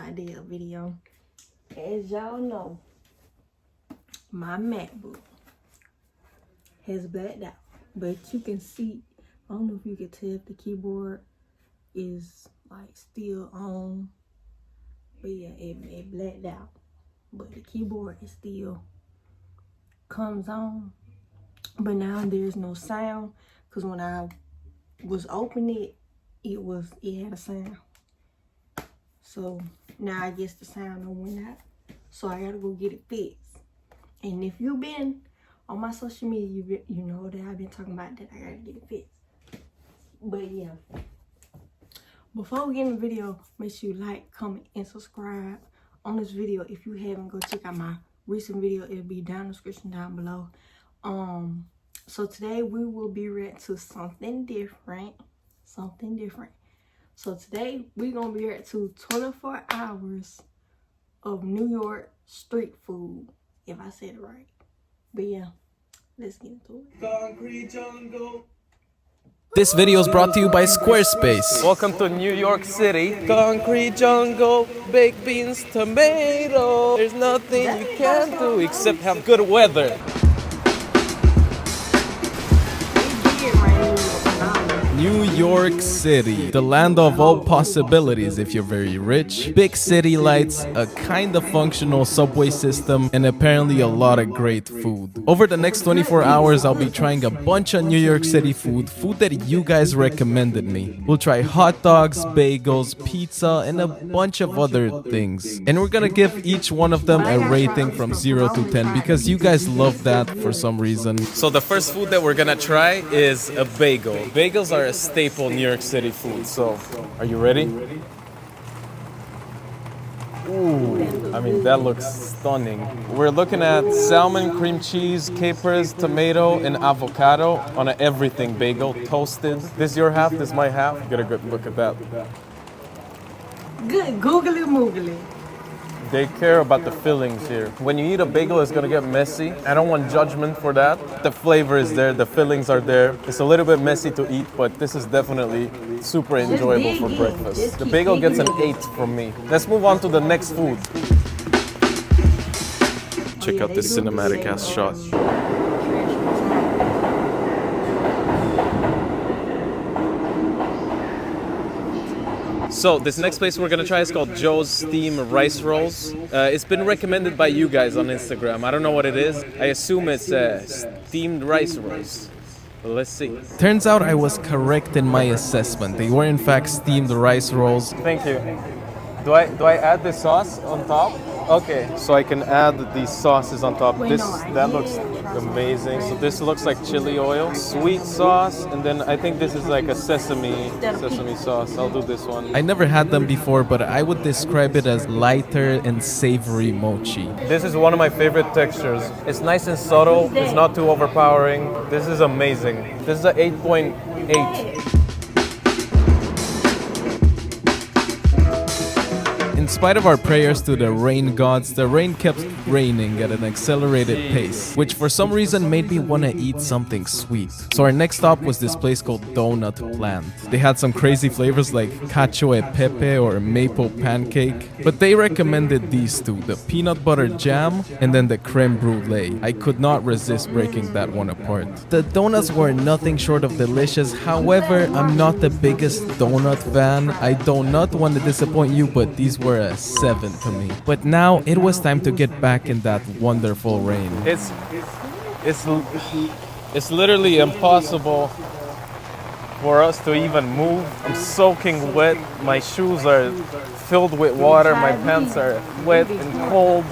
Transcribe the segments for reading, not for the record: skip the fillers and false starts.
idea video. As y'all know, my MacBook has blacked out, but you can see, I don't know if you can tell if the keyboard is like still on, but yeah, it blacked out, but the keyboard is still comes on. But now there's no sound, because when I was opening it had a sound. So now I guess the sound went out. So I gotta go get it fixed. And if you've been on my social media, you know that I've been talking about that I gotta get it fixed. But yeah, before we get in the video, make sure you like, comment, and subscribe on this video. If you haven't, go check out my recent video. It'll be down in the description down below. So today we will be reacting to something different. So today we're gonna be reacting to 24 hours of New York street food, if I said it right. But yeah, let's get into it. Concrete jungle. This video is brought to you by Squarespace. Welcome to New York City. Concrete jungle, baked beans, tomato. There's nothing you can do except have good weather. New York City, the land of all possibilities if you're very rich, big city lights, a kind of functional subway system, and apparently a lot of great food. Over the next 24 hours, I'll be trying a bunch of New York City food that you guys recommended me. We'll try hot dogs, bagels, pizza, and a bunch of other things. And we're gonna give each one of them a rating from 0 to 10 because you guys love that for some reason. So the first food that we're gonna try is a bagel. Bagels are a staple New York City food. So, are you ready? Ooh, I mean, that looks stunning. We're looking at salmon, cream cheese, capers, tomato, and avocado on an everything bagel, toasted. This is your half, this is my half. Get a good look at that. Good googly moogly. They care about the fillings here. When you eat a bagel, it's gonna get messy. I don't want judgment for that. The flavor is there, the fillings are there. It's a little bit messy to eat, but this is definitely super enjoyable for breakfast. The bagel gets an 8 from me. Let's move on to the next food. Check out this cinematic ass shot. So this next place we're gonna try is called Joe's Steam Rice Rolls. It's been recommended by you guys on Instagram. I don't know what it is. I assume it's steamed rice rolls. But let's see. Turns out I was correct in my assessment. They were in fact steamed rice rolls. Thank you. Do I add the sauce on top? Okay, so I can add these sauces on top. That looks amazing. So this looks like chili oil, sweet sauce, and then I think this is like a sesame sauce. I'll do this one. I never had them before, but I would describe it as lighter and savory mochi. This is one of my favorite textures. It's nice and subtle. It's not too overpowering. This is amazing. This is an 8.8. In spite of our prayers to the rain gods, the rain kept raining at an accelerated pace, which for some reason made me want to eat something sweet. So our next stop was this place called Donut Plant. They had some crazy flavors like cacio e pepe or maple pancake, but they recommended these two, the peanut butter jam and then the creme brulee. I could not resist breaking that one apart. The donuts were nothing short of delicious. However, I'm not the biggest donut fan. I do not want to disappoint you, but these were a 7 to me. But now it was time to get back in that wonderful rain. It's literally impossible for us to even move. I'm soaking wet. My shoes are filled with water. My pants are wet and cold.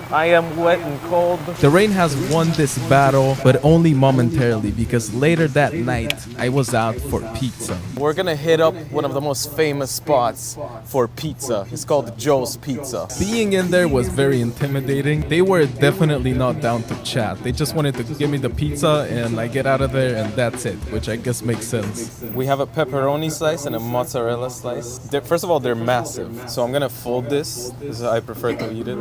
I am wet and cold. The rain has won this battle, but only momentarily, because later that night, I was out for pizza. We're gonna hit up one of the most famous spots for pizza. It's called Joe's Pizza. Being in there was very intimidating. They were definitely not down to chat. They just wanted to give me the pizza and I get out of there and that's it, which I guess makes sense. We have a pepperoni slice and a mozzarella slice. First of all, they're massive. So I'm gonna fold this. This is how I prefer to eat it.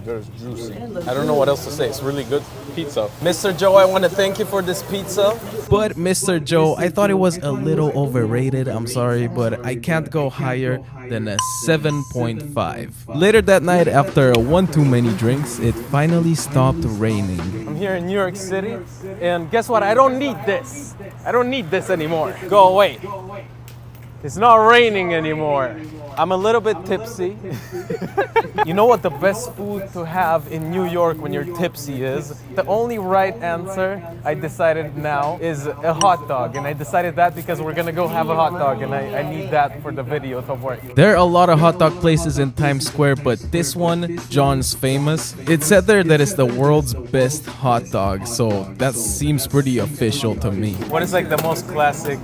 Very juicy. I don't know what else to say. It's really good pizza. Mr. Joe, I want to thank you for this pizza. But Mr. Joe, I thought it was a little overrated. I'm sorry, but I can't go higher than a 7.5. Later that night, after one too many drinks, it finally stopped raining. I'm here in New York City, and guess what? I don't need this. I don't need this anymore. Go away. It's not raining anymore. I'm a little bit tipsy. You know what the best food to have in New York when you're tipsy is? The only right answer, I decided now, is a hot dog. And I decided that because we're gonna go have a hot dog, and I need that for the video to work. There are a lot of hot dog places in Times Square, but this one, John's Famous, it said there that it's the world's best hot dog, so that seems pretty official to me. What is like the most classic?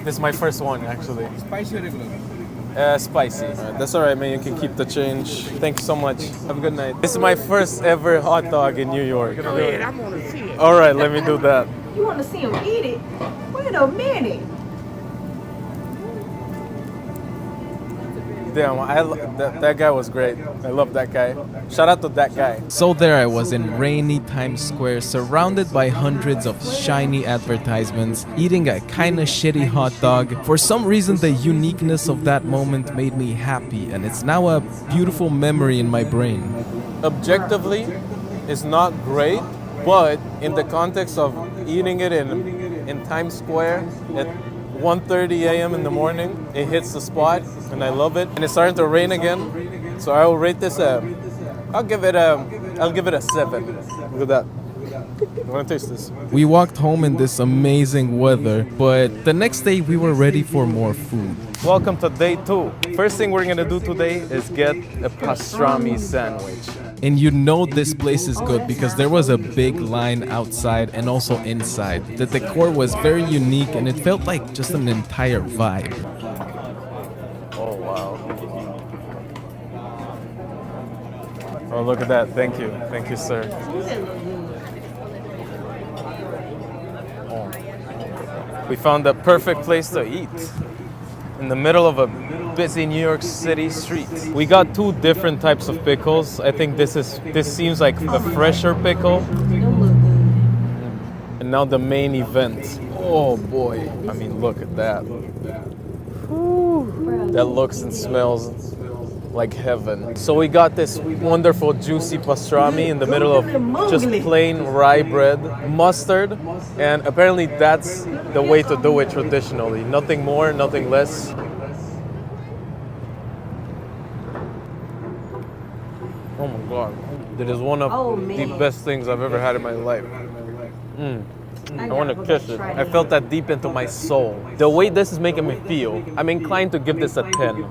This is my first one, actually. Spicy or regular? Spicy. That's all right, man. You can keep the change. Thank you so much. Have a good night. This is my first ever hot dog in New York. Go ahead, I want to see it. All right, let me do that. You want to see him eat it? Wait a minute. Damn, that guy was great. I love that guy. Shout out to that guy. So there I was in rainy Times Square, surrounded by hundreds of shiny advertisements, eating a kinda shitty hot dog. For some reason, the uniqueness of that moment made me happy, and it's now a beautiful memory in my brain. Objectively, it's not great, but in the context of eating it in Times Square at 1:30 a.m. in the morning, it hits the spot, and I love it. And it's starting to rain again, so I will rate this I'll give it a 7. Look at that. I want to taste this. We walked home in this amazing weather, but the next day we were ready for more food. Welcome to day 2. First thing we're gonna do today is get a pastrami sandwich. And you know this place is good because there was a big line outside and also inside. The decor was very unique and it felt like just an entire vibe. Oh, wow. Oh, look at that. Thank you. Thank you, sir. Oh. We found the perfect place to eat in the middle of a busy New York City street. We got 2 different types of pickles. I think this seems like a fresher pickle. And now the main event. Oh boy. I mean, look at that. Whew. That looks and smells like heaven. So we got this wonderful juicy pastrami in the middle of just plain rye bread, mustard, and apparently that's the way to do it traditionally. Nothing more, nothing less. Oh my god. That is one of the best things I've ever had in my life. I want to kiss it. I felt that deep into my soul. The way this is making me feel, I'm inclined to give this a 10.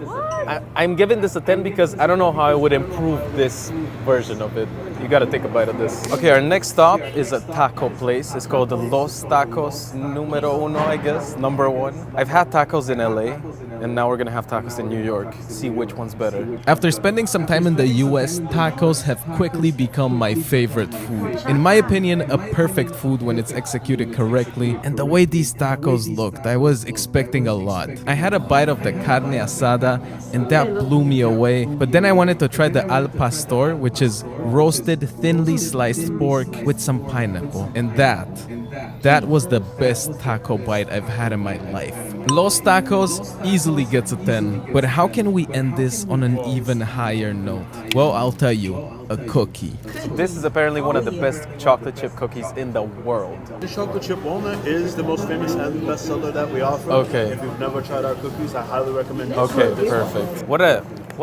I'm giving this a 10 because I don't know how I would improve this version of it. You gotta take a bite of this. Okay, our next stop is a taco place. It's called Los Tacos Numero Uno, I guess. Number 1. I've had tacos in LA, and now we're gonna have tacos in New York. See which one's better. After spending some time in the US, tacos have quickly become my favorite food. In my opinion, a perfect food when it's executed correctly. And the way these tacos looked, I was expecting a lot. I had a bite of the carne asada, and that blew me away. But then I wanted to try the al pastor, which is roasted, thinly sliced pork with some pineapple. And that was the best taco bite I've had in my life. Los Tacos easily gets a 10. But how can we end this on an even higher note? Well, I'll tell you, a cookie. This is apparently one of the best chocolate chip cookies in the world. The chocolate chip walnut is the most famous and best seller that we offer. Okay. If you've never tried our cookies, I highly recommend it. Okay, perfect. What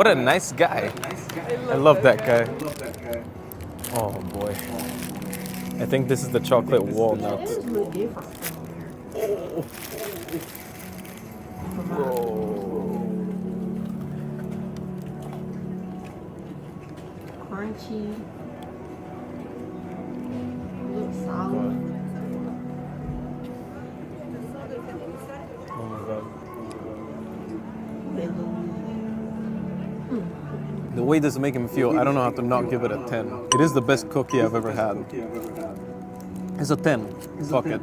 a nice guy. I love that guy. Oh boy. I think this is the chocolate walnut. This look different from here. Crunchy. Looks solid. Oh my god. The way this is making me feel, I don't know how to not give it a 10. It is the best cookie I've ever had. It's a 10. Fuck it.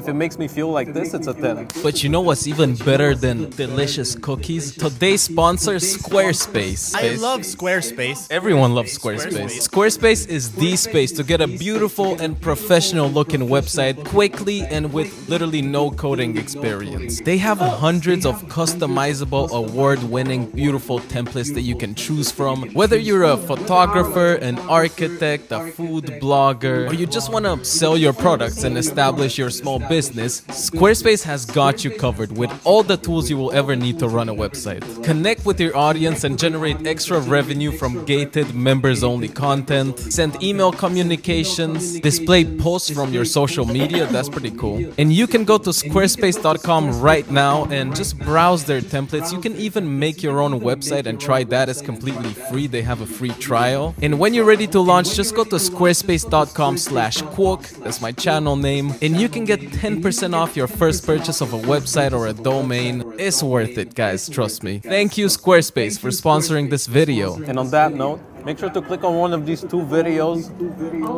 If it makes me feel like this, it's a 10. But you know what's even better than delicious cookies? Today's sponsor, Squarespace. I love Squarespace. Everyone loves Squarespace. Squarespace is the space to get a beautiful and professional looking website quickly and with literally no coding experience. They have hundreds of customizable, award-winning, beautiful templates that you can choose from. Whether you're a photographer, an architect, a food blogger, or you just want to sell your products and establish your small business, Squarespace has got you covered with all the tools you will ever need to run a website. Connect with your audience and generate extra revenue from gated members-only content, send email communications, display posts from your social media, that's pretty cool. And you can go to squarespace.com right now and just browse their templates. You can even make your own website and try that. It's completely free. They have a free trial. And when you're ready to launch, just go to squarespace.com/quok, that's my channel name, and you can get 10% off your first purchase of a website or a domain. It's worth it, guys, trust me. Thank you, Squarespace, for sponsoring this video. And on that note, make sure to click on one of these 2 videos.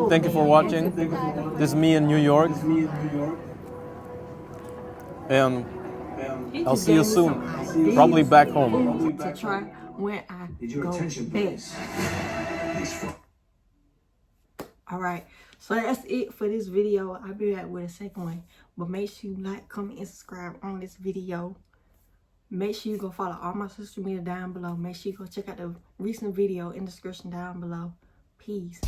Thank you for watching. This is me in New York. And I'll see you soon. Probably back home. To try when I go back. Alright, so that's it for this video. I'll be back with a second one. But make sure you like, comment, and subscribe on this video. Make sure you go follow all my social media down below. Make sure you go check out the recent video in the description down below. Peace.